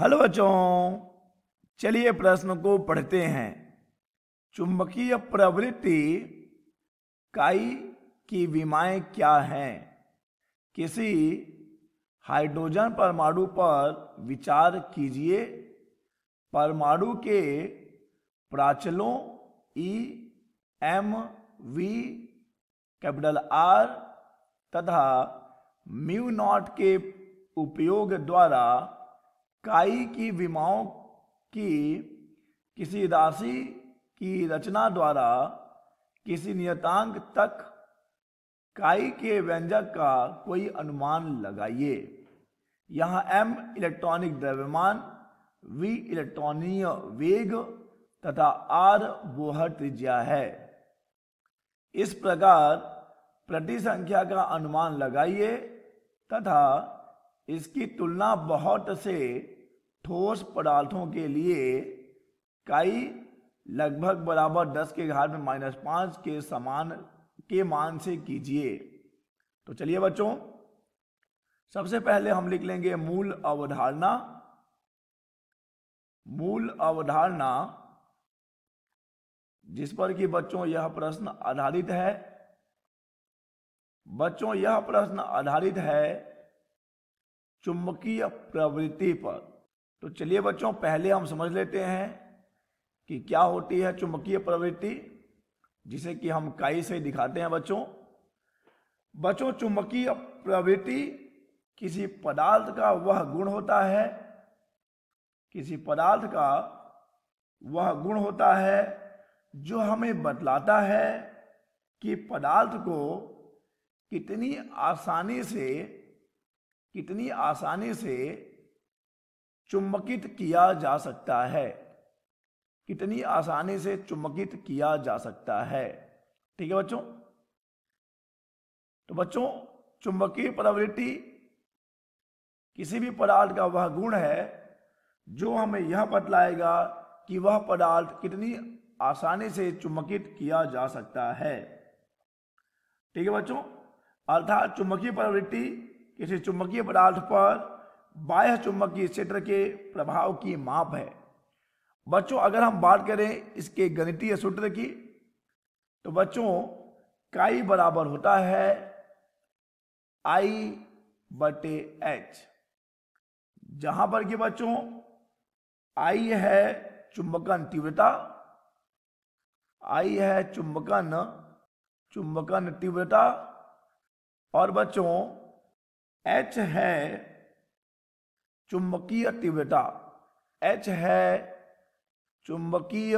Hello बच्चों, चलिए प्रश्न को पढ़ते हैं। चुंबकीय प्रवृत्ति काई की विमाएं क्या हैं? किसी हाइड्रोजन परमाणु पर विचार कीजिए। परमाणु के प्राचलों ई, एम, वी, कैपिटल आर तथा म्यू नॉट के उपयोग द्वारा काई की विमाओं की किसी राशि की रचना द्वारा किसी नियतांक तक काई के व्यंजक का कोई अनुमान लगाइए। यहाँ m इलेक्ट्रॉनिक द्रव्यमान, v इलेक्ट्रॉनीय वेग तथा r बोहर त्रिज्या है। इस प्रकार प्रति संख्या का अनुमान लगाइए तथा इसकी तुलना बहुत से ठोस पदार्थों के लिए काई लगभग बराबर 10 के घात में -5 के समान के मान से कीजिए। तो चलिए बच्चों, सबसे पहले हम लिख लेंगे मूल अवधारणा। मूल अवधारणा जिस पर कि बच्चों यह प्रश्न आधारित है। बच्चों यह प्रश्न आधारित है चुंबकीय प्रवृत्ति पर। तो चलिए बच्चों, पहले हम समझ लेते हैं कि क्या होती है चुंबकीय प्रवृत्ति, जिसे कि हम काई से दिखाते हैं। बच्चों चुंबकीय प्रवृत्ति किसी पदार्थ का वह गुण होता है, किसी पदार्थ का वह गुण होता है जो हमें बतलाता है कि पदार्थ को कितनी आसानी से चुंबकित किया जा सकता है, कितनी आसानी से चुंबकित किया जा सकता है। ठीक है बच्चों। तो बच्चों चुंबकीय प्रवृत्ति किसी भी पदार्थ का वह गुण है जो हमें यह बतलाएगा कि वह पदार्थ कितनी आसानी से चुंबकित किया जा सकता है। ठीक है बच्चों। अर्थात चुंबकीय प्रवृत्ति किसी चुंबकीय पदार्थ पर बाह्य चुंबकीय क्षेत्र के प्रभाव की माप है। बच्चों अगर हम बात करें इसके गणितीय सूत्र की, तो बच्चों काई बराबर होता है I/H, जहां पर कि बच्चों I है चुंबकन तीव्रता, I है चुंबकन तीव्रता, और बच्चों H है चुंबकीय तीव्रता। H है चुंबकीय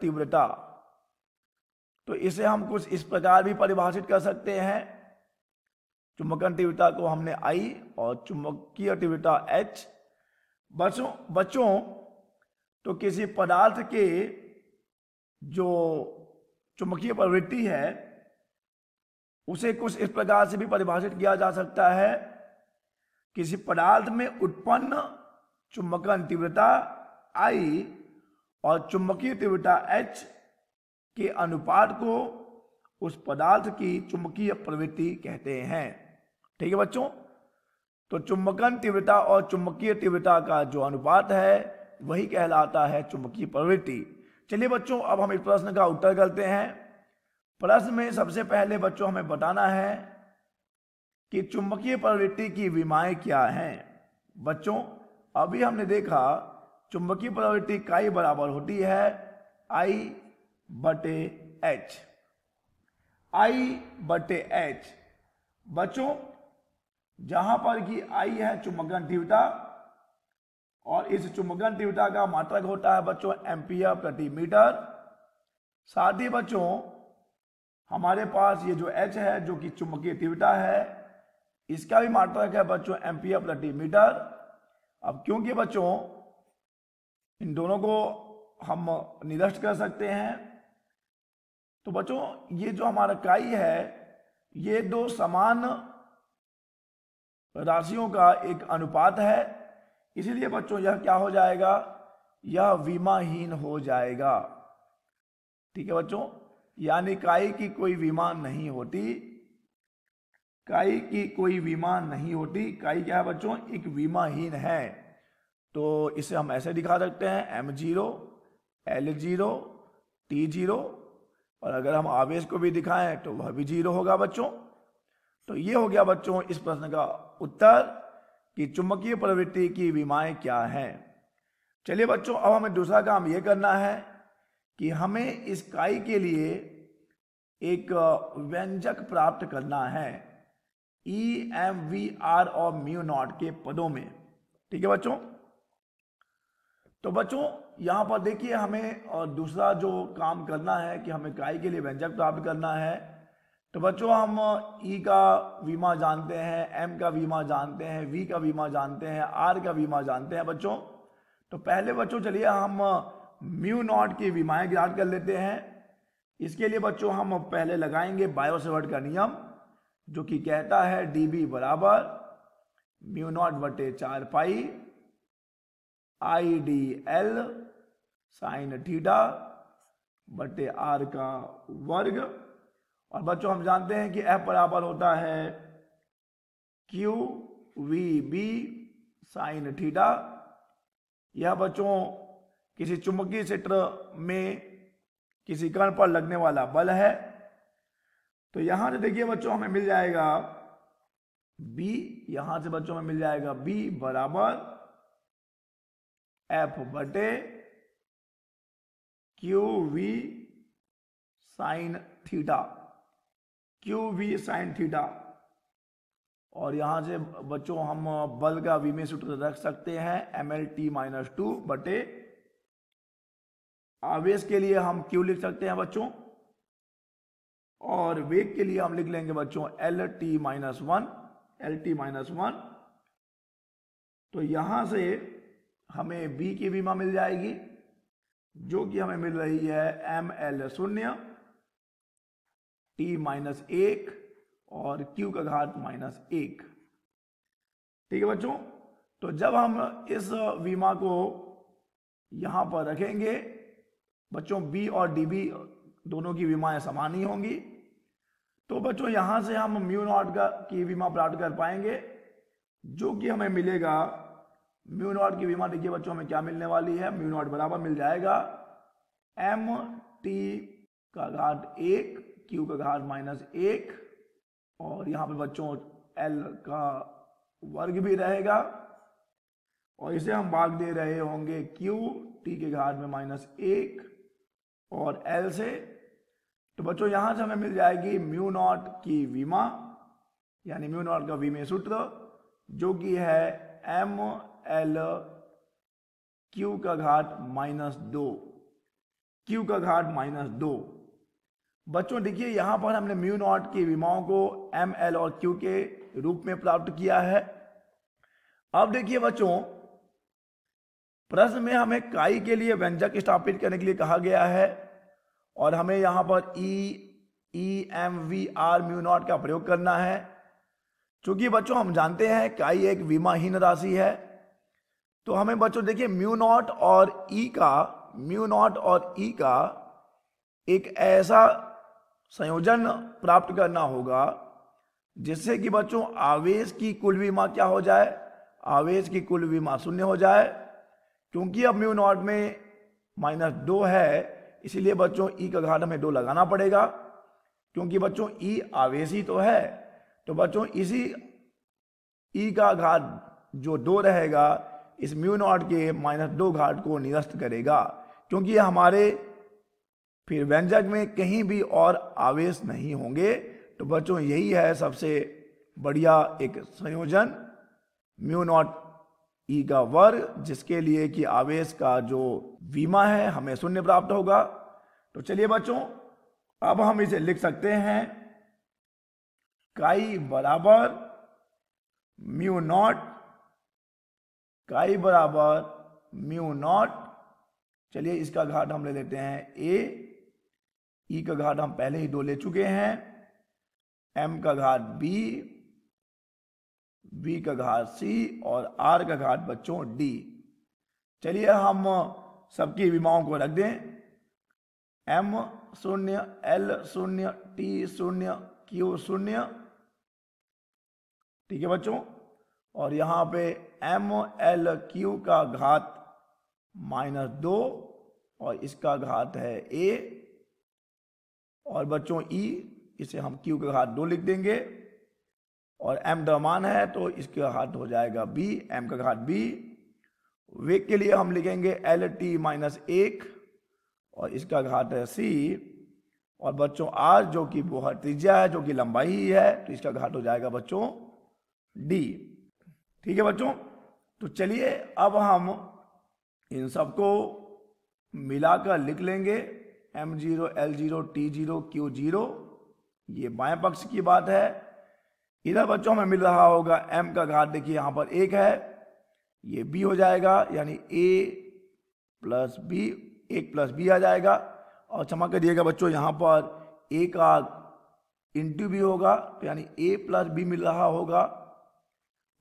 तीव्रता। तो इसे हम कुछ इस प्रकार भी परिभाषित कर सकते हैं। चुंबकन तीव्रता को हमने I और चुंबकीय तीव्रता H। बच्चों तो किसी पदार्थ के जो चुंबकीय प्रवृत्ति है उसे कुछ इस प्रकार से भी परिभाषित किया जा सकता है। किसी पदार्थ में उत्पन्न चुंबकन तीव्रता I और चुंबकीय तीव्रता H के अनुपात को उस पदार्थ की चुंबकीय प्रवृत्ति कहते हैं। ठीक है बच्चों। तो चुंबकन तीव्रता और चुंबकीय तीव्रता का जो अनुपात है वही कहलाता है चुंबकीय प्रवृत्ति। चलिए बच्चों, अब हम इस प्रश्न का उत्तर करते हैं। प्रश्न में सबसे पहले बच्चों हमें बताना है कि चुंबकीय प्रवृत्ति की विमाएं क्या हैं। बच्चों अभी हमने देखा चुंबकीय प्रवृत्ति काई बराबर होती है I/H। I/H बच्चों जहां पर कि I है चुंबकन तीव्रता और इस चुंबकन तीव्रता का मात्रक होता है बच्चों एम्पीयर प्रति मीटर। साथ ही बच्चों हमारे पास ये जो H है जो कि चुंबकीय तीव्रता है, इसका भी मात्रक है बच्चों एम्पीयर प्रति मीटर। अब क्योंकि बच्चों इन दोनों को हम निरस्त कर सकते हैं, तो बच्चों ये जो हमारा काई है ये दो समान राशियों का एक अनुपात है। इसीलिए बच्चों यह क्या हो जाएगा, यह विमाहीन हो जाएगा। ठीक है बच्चों, यानी काई की कोई विमा नहीं होती। काई की कोई विमा नहीं होती। काई क्या है बच्चों? एक विमाहीन है। तो इसे हम ऐसे दिखा सकते हैं m0, l0, t0, और अगर हम आवेश को भी दिखाएं तो वह भी 0 होगा बच्चों। तो ये हो गया बच्चों इस प्रश्न का उत्तर कि चुंबकीय प्रवृत्ति की विमाएं क्या हैं। चलिए बच्चों, अब हमें दूसरा काम ये करना है कि हमें इस काई के लिए एक व्यंजक प्राप्त करना है EMVR और म्यू नॉट के पदों में। ठीक है बच्चों? तो बच्चों यहां पर देखिए हमें और दूसरा जो काम करना है कि हमें काई के लिए व्यंजक प्राप्त करना है। तो बच्चों हम E का विमा जानते हैं, M का विमा जानते हैं, V का विमा जानते हैं, R का विमा जानते हैं बच्चों। तो पहले बच्चों चलिए हम म्यू नॉट की विमाएं ज्ञात कर लेते हैं। इसके लिए बच्चों हम पहले लगाएंगे बायो-सेवर्ट का नियम, जो कि कहता है dB बराबर म्यू नॉट बटे 4 पाई IDL साइन थीटा बटे R का वर्ग। और बच्चों हम जानते हैं कि F बराबर होता है QVB साइन थीटा। यह बच्चों किसी चुंबकीय क्षेत्र में किसी कण पर लगने वाला बल है। तो यहां से देखिए बच्चों हमें मिल जाएगा B, यहां से बच्चों में मिल जाएगा B बराबर F बटे QV sine theta, QV sine theta. और यहां से बच्चों हम बल का विमेय सूत्र रख सकते हैं MLT-2 बटे आवेश के लिए हम Q लिख सकते हैं बच्चों, और वेग के लिए हम लिख लेंगे बच्चों LT-1। तो यहां से हमें B की विमा मिल जाएगी, जो कि हमें मिल रही है ML0 T-1 और Q का घात -1। ठीक है बच्चों? तो जब हम इस विमा को यहां पर रखेंगे बच्चों, B और dB दोनों की विमाएं समान ही होंगी। तो बच्चों यहां से हम म्यू नॉट की विमा प्राप्त कर पाएंगे, जो कि हमें मिलेगा म्यू नॉट की विमा। देखिए बच्चों हमें क्या मिलने वाली है, म्यू नॉट बराबर मिल जाएगा MT का घात 1 Q का घात -1, और यहाँ पे बच्चों L का वर्ग भी रहेगा, और इसे हम भाग दे रहे होंगे Q T के घात में -1 और L से। तो बच्चों यहां से हमें मिल जाएगी म्यू नॉट की विमा, यानी म्यू नॉट का विमेय सूत्र, जो कि है ML Q का घात -2, Q का घात -2। बच्चों देखिए यहां पर हमने म्यू नॉट की विमाओं को ML और Q के रूप में प्राप्त किया है। अब देखिए बच्चों प्रश्न में हमें काई के लिए व्यंजक स्थापित करने के लिए कहा गया है, और हमें यहां पर EMVR म्यू नॉट का प्रयोग करना है। चूंकि बच्चों हम जानते हैं काई एक विमाहीन राशि है, तो हमें बच्चों देखिए म्यू नॉट और E का एक ऐसा संयोजन प्राप्त करना होगा जिससे कि बच्चों आवेश की कुल विमा क्या हो जाए, आवेश की कुल विमा 0 हो जाए। क्योंकि अब म्यू नॉट में -2 है, इसीलिए बच्चों E का घात हमें 2 लगाना पड़ेगा, क्योंकि बच्चों E आवेशी तो है। तो बच्चों इसी E का घात जो 2 रहेगा इस म्यू नॉट के -2 घात को निरस्त करेगा, क्योंकि ये हमारे फिर व्यंजक में कहीं भी और आवेश नहीं होंगे। तो बच्चों यही है सबसे बढ़िया एक संयोजन म्यू नॉट E का वर्ग, जिसके लिए कि आवेश का जो विमा है हमें 0 प्राप्त होगा। तो चलिए बच्चों अब हम इसे लिख सकते हैं काई बराबर म्यू नॉट, काई बराबर म्यू नॉट। चलिए इसका घात हम ले लेते हैं A, E का घात हम पहले ही 2 ले चुके हैं, M का घात B, V का घात C और R का घात बच्चों D। चलिए हम सबकी विमाओं को रख दें, M0, L0, T0, Q0, ठीक है बच्चों। और यहाँ पे MLQ का घात -2 और इसका घात है A, और बच्चों E इसे हम Q का घात 2 लिख देंगे, और M द्रव्यमान है तो इसका घात हो जाएगा B, M का घात B। वेग के लिए हम लिखेंगे LT-1 और इसका घात है C, और बच्चों R जो कि बहुत त्रिज्या है, जो कि लंबाई ही है, तो इसका घात हो जाएगा बच्चों D। ठीक है बच्चों। तो चलिए अब हम इन सबको मिलाकर लिख लेंगे, M0, L0, T0, Q0। ये बाएं पक्ष की बात है। इधर बच्चों हमें मिल रहा होगा M का घात, देखिए यहाँ पर 1 है, ये B हो जाएगा, यानी A plus B, 1 plus B आ जाएगा। और क्षमा करिएगा बच्चों, यहाँ पर A का इंटू भी होगा, तो यानी A प्लस B मिल रहा होगा।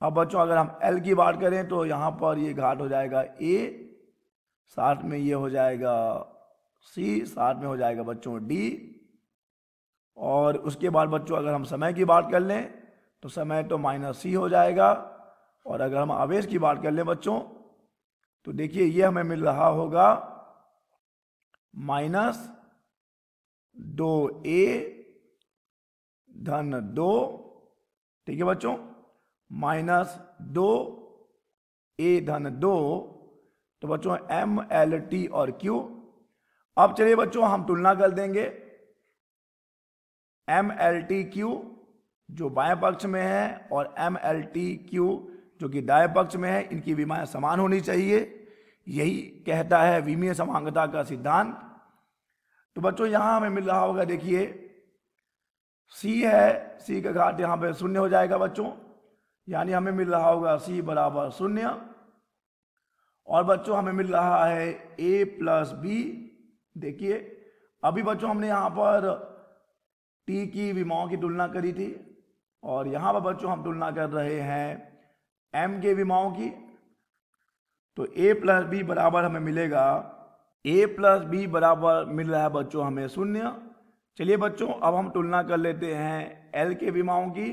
अब बच्चों अगर हम L की बात करें तो यहाँ पर ये घात हो जाएगा A, साथ में ये हो जाएगा C, साथ में हो जाएगा बच्चों D। और उसके बाद बच्चों अगर हम समय की बात कर लें तो समय तो -C हो जाएगा। और अगर हम आवेश की बात कर लें बच्चों तो देखिए ये हमें मिल रहा होगा -2A धन 2। ठीक है बच्चों, -2A धन 2। तो बच्चों MLT और Q। अब चलिए बच्चों हम तुलना कर देंगे। MLTQ जो बाएं पक्ष में है और MLTQ जो कि दाएं पक्ष में है, इनकी विमाएं समान होनी चाहिए, यही कहता है विमीय समांगता का सिद्धांत। तो बच्चों यहां हमें मिल रहा होगा, देखिए C है, C का घात यहां पे 0 हो जाएगा बच्चों, यानी हमें मिल रहा होगा C बराबर 0। और बच्चों हमें मिल रहा है A प्लस B। देखिए अभी बच्चों हमने यहाँ पर T की विमाओं की तुलना करी थी, और यहाँ पर बच्चों हम तुलना कर रहे हैं M के विमाओं की। तो A प्लस B बराबर हमें मिलेगा, A प्लस B बराबर मिल रहा है बच्चों हमें 0। चलिए बच्चों अब हम तुलना कर लेते हैं L के विमाओं की।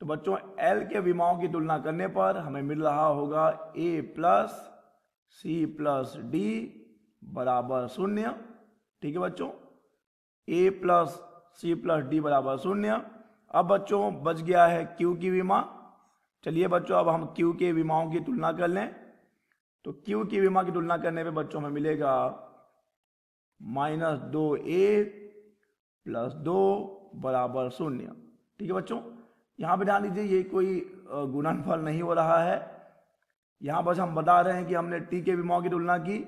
तो बच्चों L के विमाओं की तुलना करने पर हमें मिल रहा होगा A plus C plus D बराबर 0। ठीक है बच्चों, A plus C plus D बराबर 0। अब बच्चों बच गया है Q की विमा। चलिए बच्चों अब हम Q के विमाओं की तुलना कर लें। तो Q की विमा की तुलना करने पे बच्चों हमें मिलेगा -2A प्लस 2 बराबर 0। ठीक है बच्चों, यहाँ पे ध्यान दीजिए ये कोई गुणनफल नहीं हो रहा है, यहाँ बस हम बता रहे हैं कि हमने T के विमाओं की तुलना की,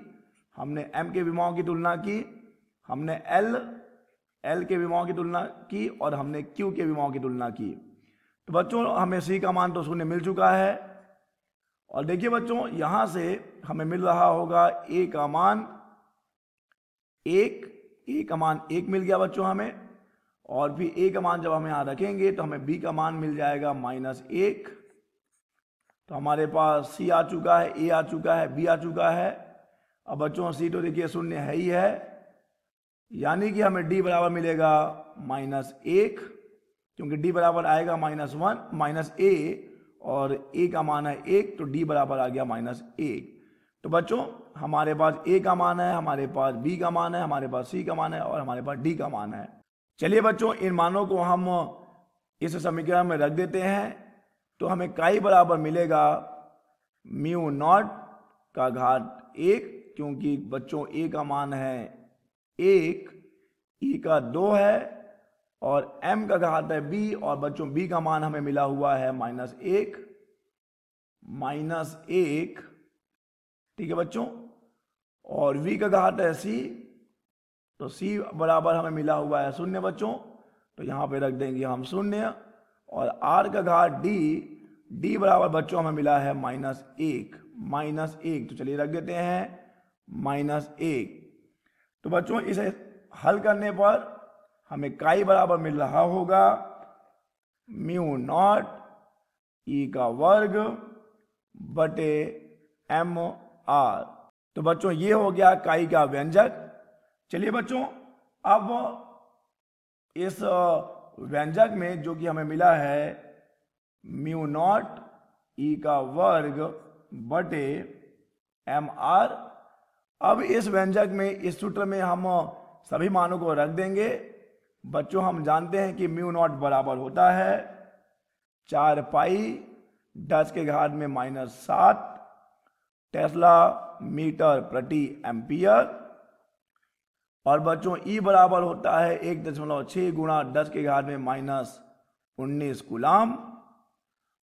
हमने M के विमाओं की तुलना की, हमने L के विमाओं की तुलना की, और हमने Q के विमाओं की तुलना की। तो बच्चों हमें C का मान तो 0 मिल चुका है। और देखिए बच्चों यहाँ से हमें मिल रहा होगा A का मान 1, A का मान 1 मिल गया बच्चों हमें। और फिर A का मान जब हम यहाँ रखेंगे तो हमें B का मान मिल जाएगा -1। तो हमारे पास C आ चुका है, A आ चुका है, B आ चुका है। अब बच्चों C तो देखिए 0 है ही है, यानी कि हमें D बराबर मिलेगा -1, क्योंकि D बराबर आएगा -A और A का मान है 1, तो D बराबर आ गया -1। तो बच्चों हमारे पास A का मान है, हमारे पास B का मान है, हमारे पास C का मान है और हमारे पास D का मान है। चलिए बच्चों इन मानों को हम इस समीकरण में रख देते हैं। तो हमें काई बराबर मिलेगा μ0 का घात 1, क्योंकि बच्चों A का मान है 1, E का 2 है और M का घात है B, और बच्चों B का मान हमें मिला हुआ है -1। ठीक है बच्चों, और V का घात है C, तो C बराबर हमें मिला हुआ है 0 बच्चों, तो यहाँ पे रख देंगे हम 0। और R का घात D बराबर बच्चों हमें मिला है -1। तो चलिए रख देते हैं -1। तो बच्चों इसे हल करने पर हमें काई बराबर मिल रहा होगा μ0 E का वर्ग बटे MR। तो बच्चों ये हो गया काई का व्यंजक। चलिए बच्चों अब इस व्यंजक में जो कि हमें मिला है म्यू नॉट ई का वर्ग बटे एम आर। अब इस व्यंजक में, इस सूत्र में हम सभी मानों को रख देंगे। बच्चों हम जानते हैं कि म्यू नॉट बराबर होता है 4 पाई 10 के घात में -7 टेस्ला मीटर प्रति एम्पियर। और बच्चों ई बराबर होता है 1.6 गुणा 10 के घात में -19 कूलाम।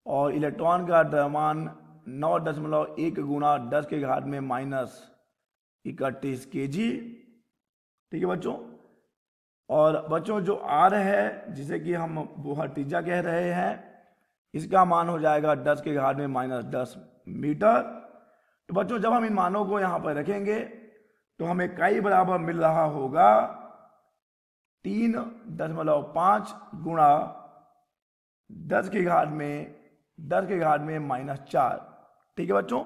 और इलेक्ट्रॉन का द्रव्यमान 9.1 गुणा 10 के घात में -31 kg। ठीक है बच्चों। और बच्चों जो आर है, जिसे कि हम बोहर-त्रिज्या कह रहे हैं, इसका मान हो जाएगा 10 के घात में -10 मीटर। तो बच्चों जब हम इन मानों को यहाँ पर रखेंगे तो हमें काई बराबर मिल रहा होगा 3.5 गुणा 10 के घात में -4। ठीक है बच्चों,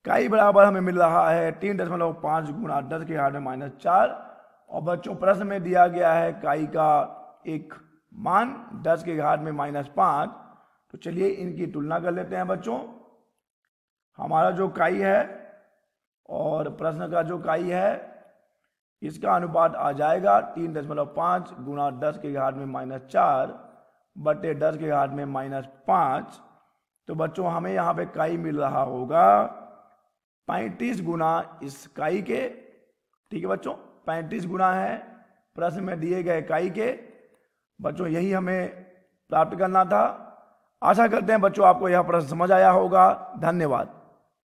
काई बराबर हमें मिल रहा है 3.5 गुणा 10 के घात में -4। और बच्चों प्रश्न में दिया गया है काई का एक मान 10 के घात में -5। तो चलिए इनकी तुलना कर लेते हैं बच्चों। हमारा जो काई है और प्रश्न का जो काई है, इसका अनुपात आ जाएगा 3.5 गुणा 10 के घात में -4 बटे 10 के घात में -5। तो बच्चों हमें यहाँ पे काई मिल रहा होगा 35 गुना इस काई के। ठीक है बच्चों, 35 गुना है प्रश्न में दिए गए काई के। बच्चों यही हमें प्राप्त करना था। आशा करते हैं बच्चों आपको यह प्रश्न समझ आया होगा। धन्यवाद।